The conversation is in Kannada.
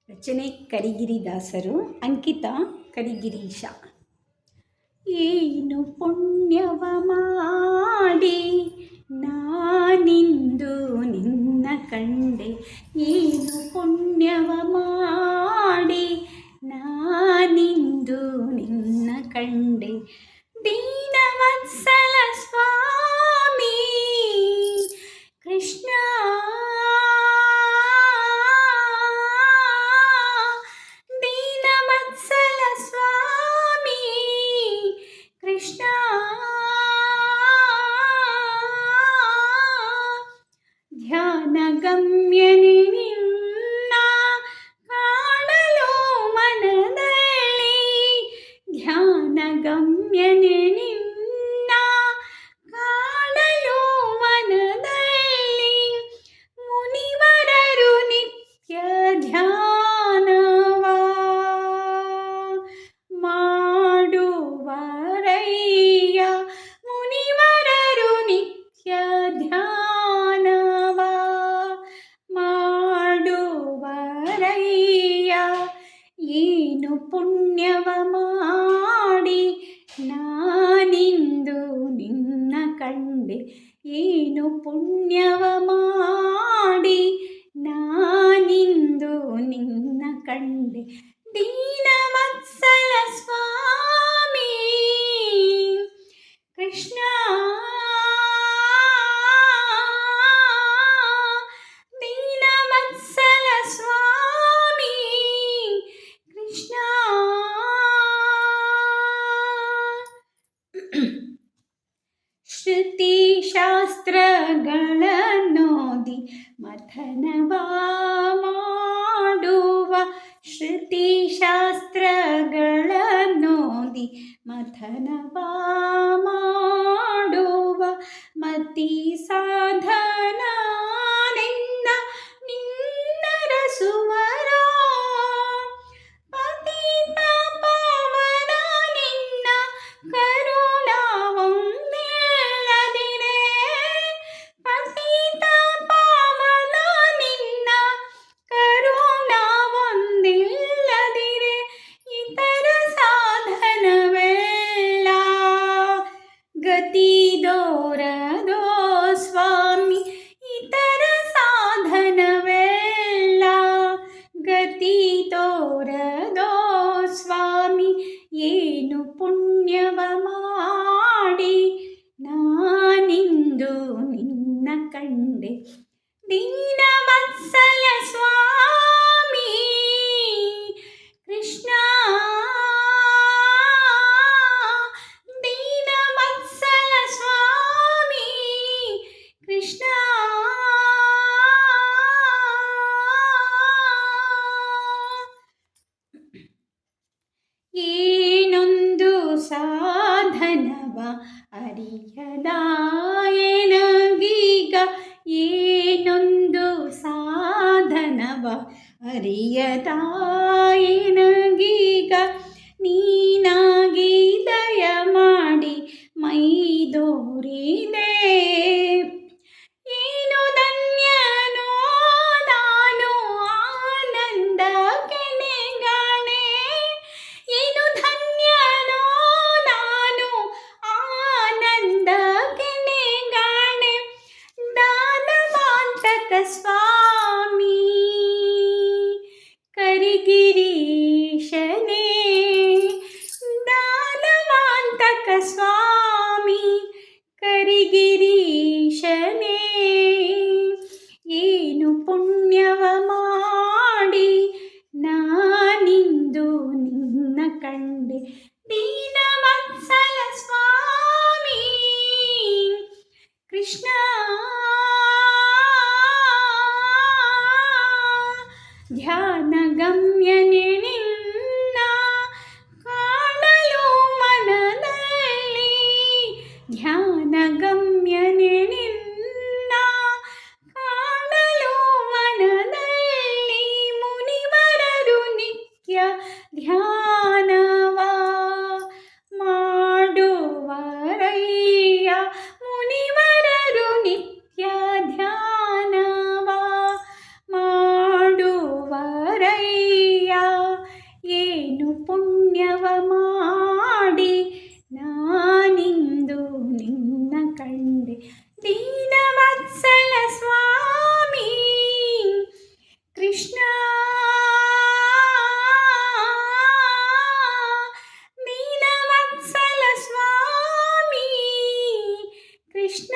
ರಚನೆ ಕರಿಗಿರಿದಾಸರು. ಅಂಕಿತ ಕರಿಗಿರೀಶ. ಏನು ಪುಣ್ಯವ ಮಾಡಿ ನಾನಿಂದು ನಿನ್ನ ಕಂಡೆ, ಏನು ಪುಣ್ಯವ ಮಾಡಿ ನಾನಿಂದು ನಿನ್ನ ಕಂಡೆ. ದೀನವತ್ಸಲ ಸ್ವಾಮಿ ಕೃಷ್ಣ, ದೀನವತ್ಸಲ ಸ್ವಾಮಿ ಕೃಷ್ಣ, ಧ್ಯಾನ ಗಮ್ಯನೆ ನಿನ್ನ ಕಾಣಲು ಮನದಲ್ಲಿ, ಧ್ಯಾನ ಗಮ್ಯನೆ ನಿನ್ನ ಕಾಣಲು ಮನದಲ್ಲಿ. ಮುನಿವರರು ನಿತ್ಯ ಧ್ಯಾನವ ಮಾಡುವರಯ್ಯ, ಮುನಿವರರು ನಿತ್ಯ ಧ್ಯಾನವ ಮಾಡುವರಯ್ಯ. ಏನು ಪುಣ್ಯವ ಮಾಡಿ ನಾನಿಂದು ನಿನ್ನ ಕಂಡೆ, ಏನು ಪುಣ್ಯವ ಮಾಡಿ ನಾನಿಂದು ನಿನ್ನ ಕಂಡೆ. ದೀನವತ್ಸಲ ಸ್ವಾಮಿ ಕೃಷ್ಣ, ದೀನವತ್ಸಲ ಸ್ವಾಮಿ ಕೃಷ್ಣ. ಶ್ರುತಿ ಶಾಸ್ತ್ರಗಳನ್ನೋದಿ ಮಥನವ ಮಾಡುವ, ಶ್ರುತಿ ಶಾಸ್ತ್ರಗಳನ್ನೋದಿ ಮಥನವ ಮಾಡುವ ಮತಿ ಸಾಧನ ನಿನ್ನ ರಸುವರ. ಪತಿತ ಪಾವನ ನಿನ್ನ ಕರುಣಾವಂದಿಲ್ಲದಿರೆ, ಪತಿತ ಪಾವನ ನಿನ್ನ ಕರುಣಾವಂದಿಲ್ಲದಿರೆ. ಇತರ ಸಾಧನವೆಲ್ಲ ಗತಿ ದೋರದೋ ಸ್ವಾಮಿ, ಇತರ ಸಾಧನವೆಲ್ಲ ಗತಿ ತೋರದೋ ಸ್ವಾಮಿ. ಏನು ಪುಣ್ಯವ ಮಾಡಿ ನಾನಿಂದು ನಿನ್ನ ಕಂಡೆ. ದೀನವತ್ಸಲ ಸ್ವಾಮಿ ಕೃಷ್ಣ, ದೀನವತ್ಸಲ ಸ್ವಾಮಿ ಕೃಷ್ಣ. ಏನೊಂದು ಸಾಧನವ ಅರಿಯದ ಎನಗೀಗ, ಏನೊಂದು ಸಾಧನವ ಅರಿಯದ ಎನಗೀಗ. ನೀನಾಗಿ ದಯ ಮಾಡಿ ಮೈದೋರಿದೆ, ಏನು ಧನ್ಯನೋ ನಾನು ಆನಂದ ಕೆನೆಗಾಣೆ, ಏನು ಧನ್ಯನೋ ನಾನು ಆನಂದ ಕೆನೆಗಾಣೆ. ದಾನವಾಂತಕ ಸ್ವಾಮಿ ಕರಿಗಿರೀಶನೇ, ದಾನವಾಂತಕ ಸ್ವಾಮಿ ಕರಿಗಿರೀಶನೇ. ಏನು ಪುಣ್ಯವ ಮಾಡಿ ನಾನಿಂದು ನಿನ್ನ ಕಂಡೆ. ದೀನವತ್ಸಲ ಸ್ವಾಮಿ ಕೃಷ್ಣ, ಧ್ಯಾನ ಗಮ್ಯನೆ ನಿನ್ನ ಕಾಣಲು ಮನದಲ್ಲಿ, ಧ್ಯಾನ ಗಮ್ಯನೆ ನಿನ್ನ ಕಾಣಲು ಮನದಲ್ಲಿ. ಮುನಿವರರು ನಿತ್ಯ ಧ್ಯಾನವ ಮಾಡುವರಯ್ಯ, ಮುನಿವರರು ನಿತ್ಯ ಧ್ಯಾನವ ಮಾಡುವರಯ್ಯ. ಪುಣ್ಯವ ಮಾಡಿ ನಾನಿಂದು ನಿನ್ನ ಕಂಡೆ. ದೀನವತ್ಸಲ ಸ್ವಾಮಿ ಕೃಷ್ಣ, ದೀನವತ್ಸಲ ಸ್ವಾಮಿ ಕೃಷ್ಣ.